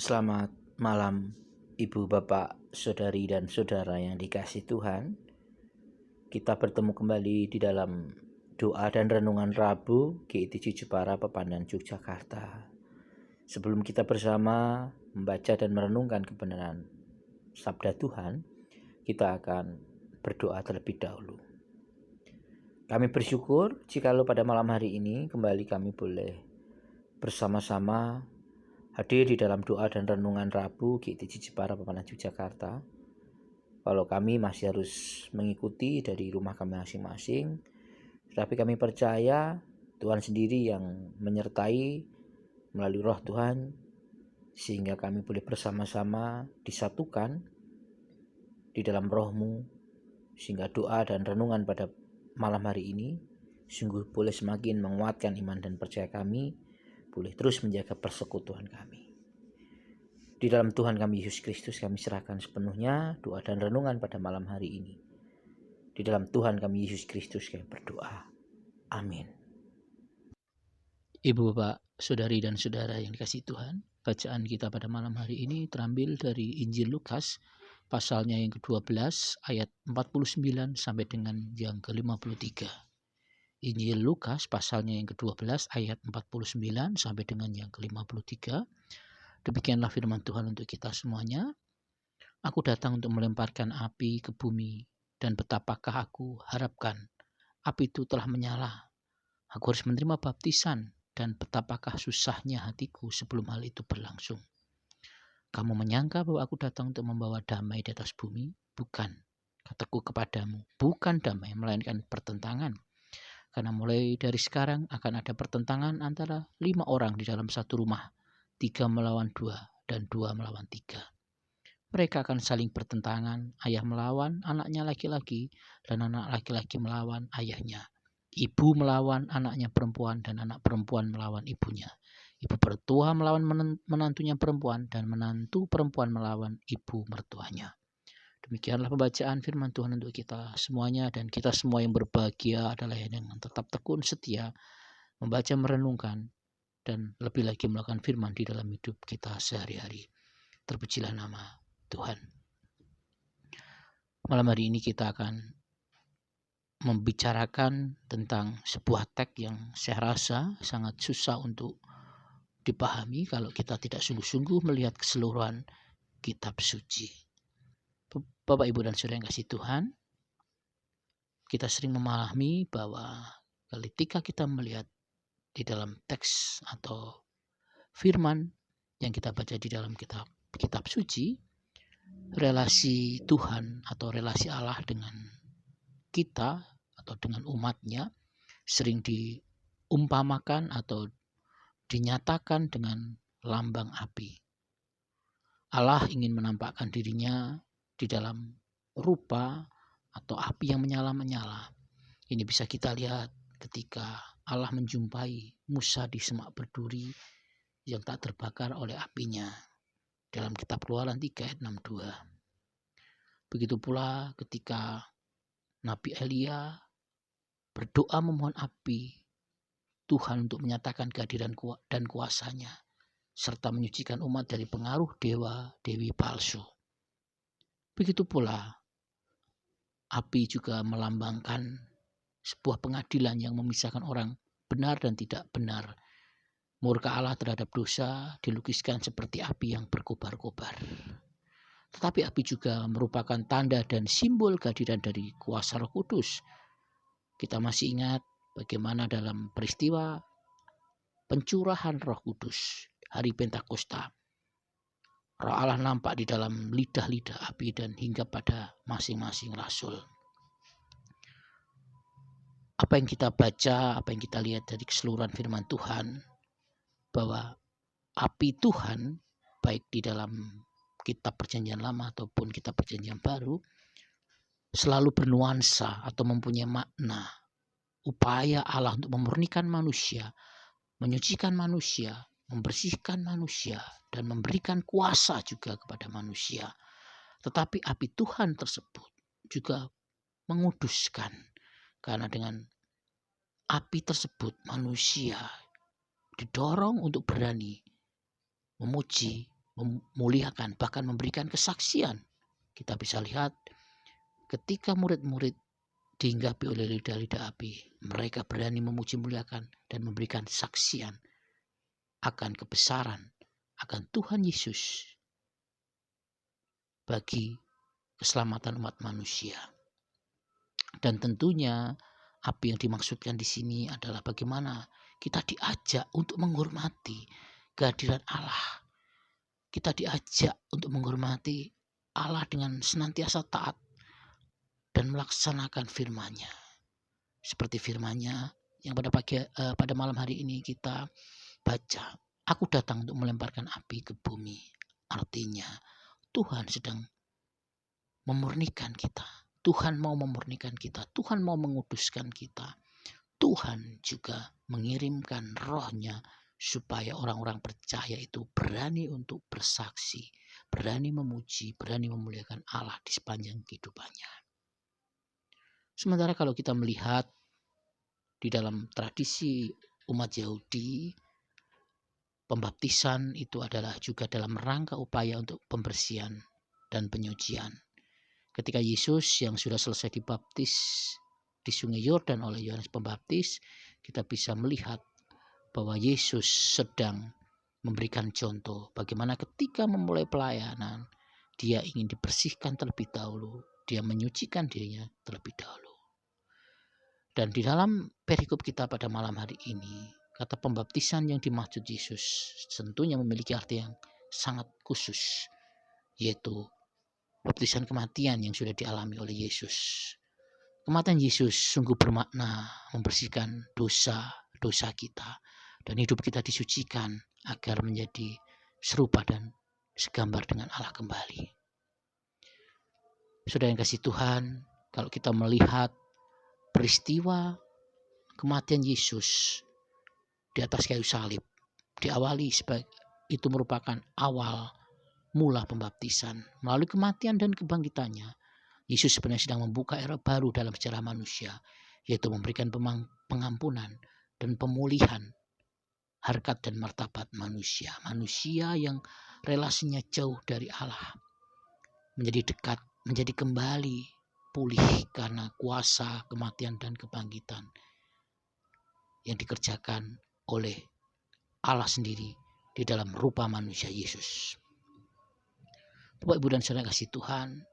Selamat malam Ibu, Bapak, Saudari, dan Saudara yang dikasihi Tuhan. Kita bertemu kembali di dalam doa dan renungan Rabu GITC Jepara Pepandan Yogyakarta. Sebelum kita bersama membaca dan merenungkan kebenaran Sabda Tuhan, kita akan berdoa terlebih dahulu. Kami bersyukur jikalau pada malam hari ini kembali kami boleh bersama-sama hadir di dalam doa dan renungan Rabu GITC Jepara Pepandan Yogyakarta. Walau kami masih harus mengikuti dari rumah kami masing-masing, tetapi kami percaya Tuhan sendiri yang menyertai melalui Roh Tuhan, sehingga kami boleh bersama-sama disatukan di dalam Roh-Mu, sehingga doa dan renungan pada malam hari ini sungguh boleh semakin menguatkan iman dan percaya kami, boleh terus menjaga persekutuan kami. Di dalam Tuhan kami Yesus Kristus kami serahkan sepenuhnya doa dan renungan pada malam hari ini. Di dalam Tuhan kami Yesus Kristus kami berdoa. Amin. Ibu, Bapak, Saudari, dan Saudara yang dikasihi Tuhan, bacaan kita pada malam hari ini terambil dari Injil Lukas, pasalnya yang ke-12, ayat 49 sampai dengan yang ke-53. Injil Lukas, pasalnya yang ke-12, ayat 49 sampai dengan yang ke-53. Demikianlah firman Tuhan untuk kita semuanya. Aku datang untuk melemparkan api ke bumi, dan betapakah aku harapkan api itu telah menyala. Aku harus menerima baptisan, dan betapakah susahnya hatiku sebelum hal itu berlangsung. Kamu menyangka bahwa aku datang untuk membawa damai di atas bumi? Bukan, kataku kepadamu, bukan damai, melainkan pertentangan. Karena mulai dari sekarang akan ada pertentangan antara 5 orang di dalam satu rumah, 3 melawan 2, dan 2 melawan 3. Mereka akan saling bertentangan, ayah melawan anaknya laki-laki, dan anak laki-laki melawan ayahnya. Ibu melawan anaknya perempuan, dan anak perempuan melawan ibunya. Ibu mertua melawan menantunya perempuan, dan menantu perempuan melawan ibu mertuanya. Demikianlah pembacaan firman Tuhan untuk kita semuanya, dan kita semua yang berbahagia adalah yang tetap tekun setia membaca, merenungkan, dan lebih lagi melakukan firman di dalam hidup kita sehari-hari. Terpujilah nama Tuhan. Malam hari ini kita akan membicarakan tentang sebuah teks yang saya rasa sangat susah untuk dipahami kalau kita tidak sungguh-sungguh melihat keseluruhan kitab suci. Bapak, Ibu, dan Saudara yang kasih Tuhan, kita sering memahami bahwa ketika kita melihat di dalam teks atau firman yang kita baca di dalam kitab suci, relasi Tuhan atau relasi Allah dengan kita atau dengan umatnya sering diumpamakan atau dinyatakan dengan lambang api. Allah ingin menampakkan dirinya di dalam rupa atau api yang menyala-menyala. Ini bisa kita lihat ketika Allah menjumpai Musa di semak berduri yang tak terbakar oleh apinya dalam kitab Keluaran 3 ayat 62. Begitu pula ketika Nabi Elia berdoa memohon api Tuhan untuk menyatakan kehadiran dan kuasanya, serta menyucikan umat dari pengaruh dewa-dewi palsu. Begitu pula api juga melambangkan sebuah pengadilan yang memisahkan orang benar dan tidak benar. Murka Allah terhadap dosa dilukiskan seperti api yang berkobar-kobar. Tetapi api juga merupakan tanda dan simbol kehadiran dari kuasa Roh Kudus. Kita masih ingat bagaimana dalam peristiwa pencurahan Roh Kudus hari Pentakosta, Roh Allah nampak di dalam lidah-lidah api dan hingga pada masing-masing rasul. Apa yang kita baca, apa yang kita lihat dari keseluruhan firman Tuhan, bahwa api Tuhan baik di dalam kitab Perjanjian Lama ataupun kitab Perjanjian Baru selalu bernuansa atau mempunyai makna upaya Allah untuk memurnikan manusia, menyucikan manusia, membersihkan manusia, dan memberikan kuasa juga kepada manusia. Tetapi api Tuhan tersebut juga menguduskan, karena dengan api tersebut manusia didorong untuk berani memuji, memuliakan, bahkan memberikan kesaksian. Kita bisa lihat ketika murid-murid dihinggapi oleh lidah-lidah api, mereka berani memuji muliakan dan memberikan kesaksian akan kebesaran, akan Tuhan Yesus bagi keselamatan umat manusia. Dan tentunya api yang dimaksudkan di sini adalah bagaimana kita diajak untuk menghormati kehadiran Allah. Kita diajak untuk menghormati Allah dengan senantiasa taat dan melaksanakan firman-Nya. Seperti firman-Nya yang pada malam hari ini kita baca, aku datang untuk melemparkan api ke bumi. Artinya Tuhan sedang memurnikan kita. Tuhan mau memurnikan kita. Tuhan mau menguduskan kita. Tuhan juga mengirimkan roh-Nya supaya orang-orang percaya itu berani untuk bersaksi, berani memuji, berani memuliakan Allah di sepanjang kehidupannya. Sementara kalau kita melihat di dalam tradisi umat Yahudi, pembaptisan itu adalah juga dalam rangka upaya untuk pembersihan dan penyucian. Ketika Yesus yang sudah selesai dibaptis di sungai Yordan oleh Yohanes Pembaptis, kita bisa melihat bahwa Yesus sedang memberikan contoh bagaimana ketika memulai pelayanan, dia ingin dibersihkan terlebih dahulu, dia menyucikan dirinya terlebih dahulu. Dan di dalam perikop kita pada malam hari ini, kata pembaptisan yang dimaksud Yesus tentunya memiliki arti yang sangat khusus, yaitu baptisan kematian yang sudah dialami oleh Yesus. Kematian Yesus sungguh bermakna membersihkan dosa-dosa kita dan hidup kita disucikan agar menjadi serupa dan segambar dengan Allah kembali. Saudara yang kasih Tuhan, kalau kita melihat peristiwa kematian Yesus di atas kayu salib diawali sebagai itu merupakan awal mula pembaptisan. Melalui kematian dan kebangkitannya, Yesus sebenarnya sedang membuka era baru dalam sejarah manusia, yaitu memberikan pengampunan dan pemulihan harkat dan martabat manusia. Manusia yang relasinya jauh dari Allah menjadi dekat, menjadi kembali pulih karena kuasa kematian dan kebangkitan yang dikerjakan oleh Allah sendiri di dalam rupa manusia Yesus. Bapak, Ibu, dan Saudara kasih Tuhan,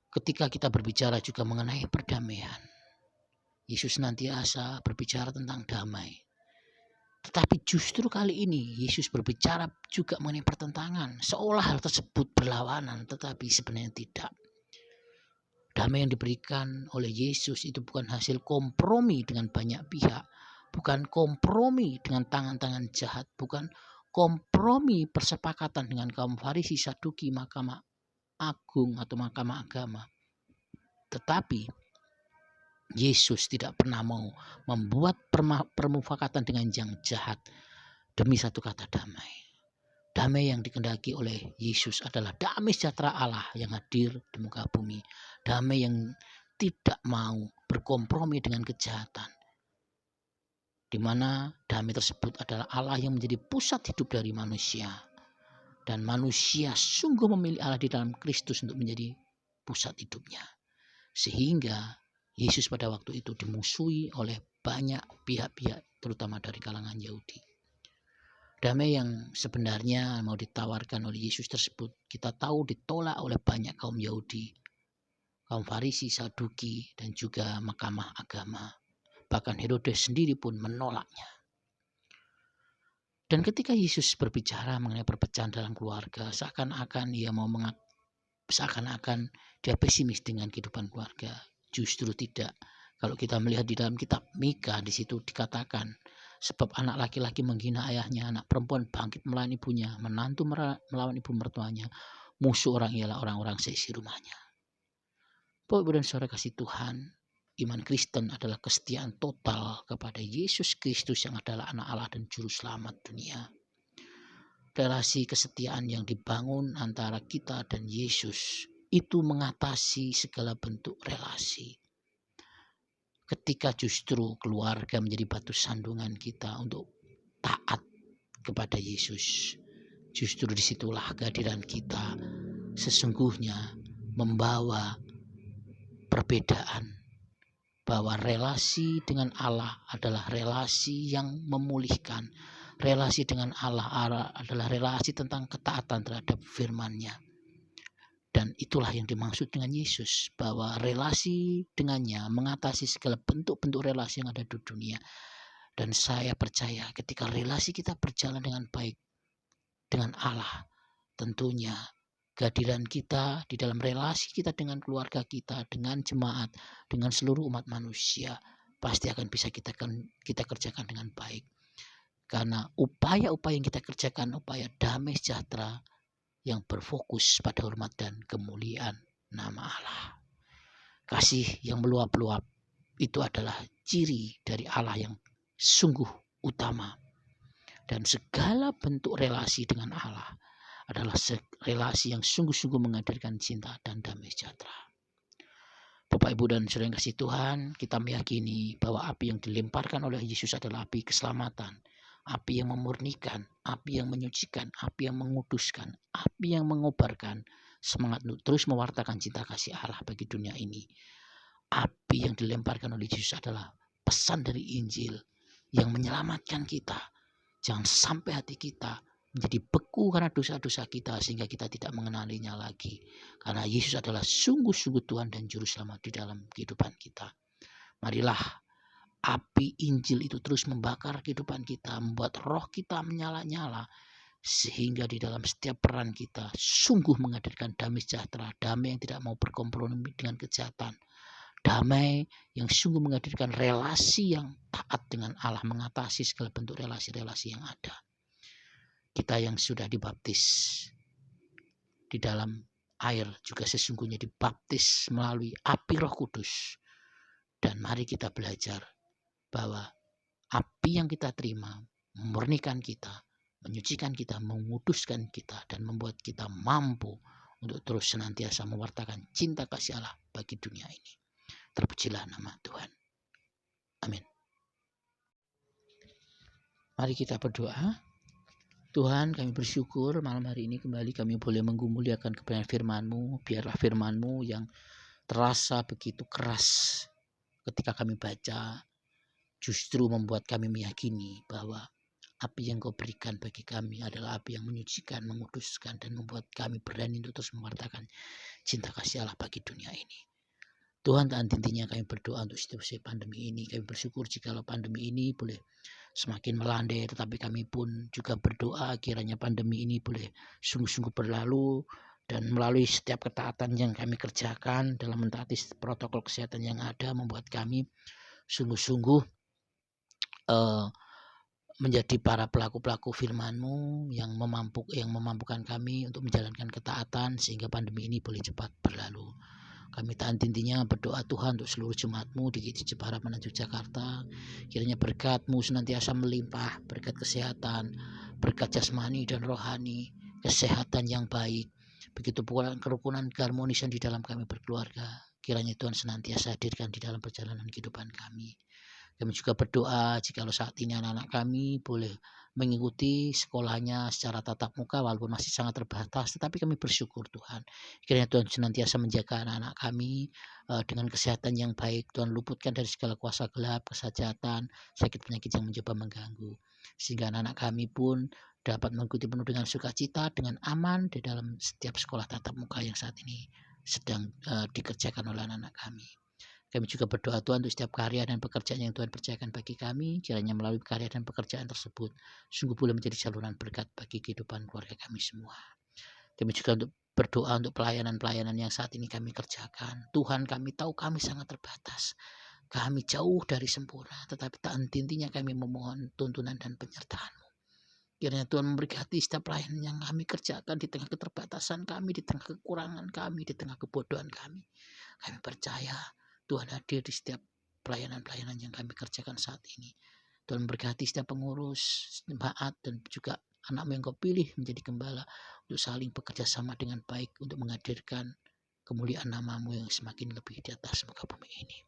ketika kita berbicara juga mengenai perdamaian, Yesus senantiasa berbicara tentang damai. Tetapi justru kali ini Yesus berbicara juga mengenai pertentangan, seolah hal tersebut berlawanan, tetapi sebenarnya tidak. Damai yang diberikan oleh Yesus itu bukan hasil kompromi dengan banyak pihak, bukan kompromi dengan tangan-tangan jahat, bukan kompromi persepakatan dengan kaum Farisi, Saduki, Mahkamah Agung atau Mahkamah Agama. Tetapi Yesus tidak pernah mau membuat permufakatan dengan yang jahat demi satu kata damai. Damai yang dikehendaki oleh Yesus adalah damai sejahtera Allah yang hadir di muka bumi. Damai yang tidak mau berkompromi dengan kejahatan. Di mana damai tersebut adalah Allah yang menjadi pusat hidup dari manusia. Dan manusia sungguh memilih Allah di dalam Kristus untuk menjadi pusat hidupnya. Sehingga Yesus pada waktu itu dimusuhi oleh banyak pihak-pihak, terutama dari kalangan Yahudi. Damai yang sebenarnya mau ditawarkan oleh Yesus tersebut, kita tahu ditolak oleh banyak kaum Yahudi, kaum Farisi, Saduki, dan juga Mahkamah Agama. Bahkan Herodes sendiri pun menolaknya. Dan ketika Yesus berbicara mengenai perpecahan dalam keluarga, seakan-akan dia pesimis dengan kehidupan keluarga. Justru tidak. Kalau kita melihat di dalam kitab Mika, di situ dikatakan, sebab anak laki-laki menghina ayahnya, anak perempuan bangkit melawan ibunya, menantu melawan ibu mertuanya, musuh orang ialah orang-orang seisi rumahnya. Bapak, Ibu, dan Saudara kasih Tuhan, iman Kristen adalah kesetiaan total kepada Yesus Kristus yang adalah anak Allah dan juru selamat dunia. Relasi kesetiaan yang dibangun antara kita dan Yesus itu mengatasi segala bentuk relasi. Ketika justru keluarga menjadi batu sandungan kita untuk taat kepada Yesus, Justru disitulah kehadiran kita sesungguhnya membawa perbedaan, bahwa relasi dengan Allah adalah relasi yang memulihkan. Relasi dengan Allah adalah relasi tentang ketaatan terhadap firman-Nya. Dan itulah yang dimaksud dengan Yesus, bahwa relasi dengannya mengatasi segala bentuk-bentuk relasi yang ada di dunia. Dan saya percaya ketika relasi kita berjalan dengan baik dengan Allah, tentunya kehadiran kita di dalam relasi kita dengan keluarga kita, dengan jemaat, dengan seluruh umat manusia, pasti akan bisa kita kerjakan dengan baik. Karena upaya-upaya yang kita kerjakan, upaya damai sejahtera yang berfokus pada hormat dan kemuliaan nama Allah. Kasih yang meluap-luap itu adalah ciri dari Allah yang sungguh utama. Dan segala bentuk relasi dengan Allah adalah relasi yang sungguh-sungguh menghadirkan cinta dan damai sejahtera. Bapak, Ibu, dan saudara yang kasih Tuhan, kita meyakini bahwa api yang dilemparkan oleh Yesus adalah api keselamatan, api yang memurnikan, api yang menyucikan, api yang menguduskan, api yang mengobarkan semangat untuk terus mewartakan cinta kasih Allah bagi dunia ini. Api yang dilemparkan oleh Yesus adalah pesan dari Injil yang menyelamatkan kita. Jangan sampai hati kita menjadi beku karena dosa-dosa kita sehingga kita tidak mengenalinya lagi. Karena Yesus adalah sungguh-sungguh Tuhan dan Juru Selamat di dalam kehidupan kita. Marilah api Injil itu terus membakar kehidupan kita, membuat roh kita menyala-nyala, sehingga di dalam setiap peran kita sungguh menghadirkan damai sejahtera, damai yang tidak mau berkompromi dengan kejahatan, damai yang sungguh menghadirkan relasi yang taat dengan Allah, mengatasi segala bentuk relasi-relasi yang ada. Kita yang sudah dibaptis di dalam air juga sesungguhnya dibaptis melalui api Roh Kudus. Dan mari kita belajar bahwa api yang kita terima memurnikan kita, menyucikan kita, menguduskan kita, dan membuat kita mampu untuk terus senantiasa mewartakan cinta kasih Allah bagi dunia ini. Terpujilah nama Tuhan. Amin. Mari kita berdoa. Tuhan, kami bersyukur malam hari ini kembali kami boleh menggumuliakan kebenaran firman-Mu. Biarlah firman-Mu yang terasa begitu keras ketika kami baca justru membuat kami meyakini bahwa api yang Kau berikan bagi kami adalah api yang menyucikan, menguduskan, dan membuat kami berani untuk terus mewartakan cinta kasih Allah bagi dunia ini. Tuhan, tak henti-hentinya kami berdoa untuk situasi pandemi ini. Kami bersyukur jikalau pandemi ini boleh semakin melandai, tetapi kami pun juga berdoa kiranya pandemi ini boleh sungguh-sungguh berlalu, dan melalui setiap ketaatan yang kami kerjakan dalam mentaati protokol kesehatan yang ada, membuat kami sungguh-sungguh menjadi para pelaku-pelaku firman-Mu yang memampukan kami untuk menjalankan ketaatan sehingga pandemi ini boleh cepat berlalu. Kami tak henti-hentinya berdoa Tuhan untuk seluruh jemaat-Mu di GKJ Jepara menuju Jakarta. Kiranya berkat-Mu senantiasa melimpah, berkat kesehatan, berkat jasmani dan rohani, kesehatan yang baik. Begitu pula kerukunan keharmonisan di dalam kami berkeluarga. Kiranya Tuhan senantiasa hadirkan di dalam perjalanan kehidupan kami. Kami juga berdoa jikalau saat ini anak-anak kami boleh mengikuti sekolahnya secara tatap muka walaupun masih sangat terbatas, tetapi kami bersyukur Tuhan. Kiranya Tuhan senantiasa menjaga anak-anak kami dengan kesehatan yang baik. Tuhan luputkan dari segala kuasa gelap, kesehatan, sakit penyakit yang mencoba mengganggu. Sehingga anak-anak kami pun dapat mengikuti penuh dengan sukacita, dengan aman di dalam setiap sekolah tatap muka yang saat ini sedang dikerjakan oleh anak-anak kami. Kami juga berdoa Tuhan untuk setiap karya dan pekerjaan yang Tuhan percayakan bagi kami. Kiranya melalui karya dan pekerjaan tersebut sungguh boleh menjadi saluran berkat bagi kehidupan keluarga kami semua. Kami juga berdoa untuk pelayanan-pelayanan yang saat ini kami kerjakan. Tuhan, kami tahu kami sangat terbatas. Kami jauh dari sempurna, tetapi tak henti-hentinya kami memohon tuntunan dan penyertaan-Mu. Kiranya Tuhan memberkati setiap pelayanan yang kami kerjakan di tengah keterbatasan kami, di tengah kekurangan kami, di tengah kebodohan kami. Kami percaya Tuhan hadir di setiap pelayanan-pelayanan yang kami kerjakan saat ini. Tuhan memberkati setiap pengurus, jemaat, dan juga anak-Mu yang Kau pilih menjadi gembala untuk saling bekerja sama dengan baik untuk menghadirkan kemuliaan nama-Mu yang semakin lebih di atas muka bumi ini.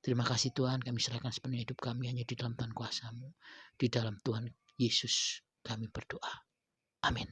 Terima kasih Tuhan, kami serahkan sepenuhnya hidup kami hanya di dalam Tuhan kuasa-Mu. Di dalam Tuhan Yesus kami berdoa. Amin.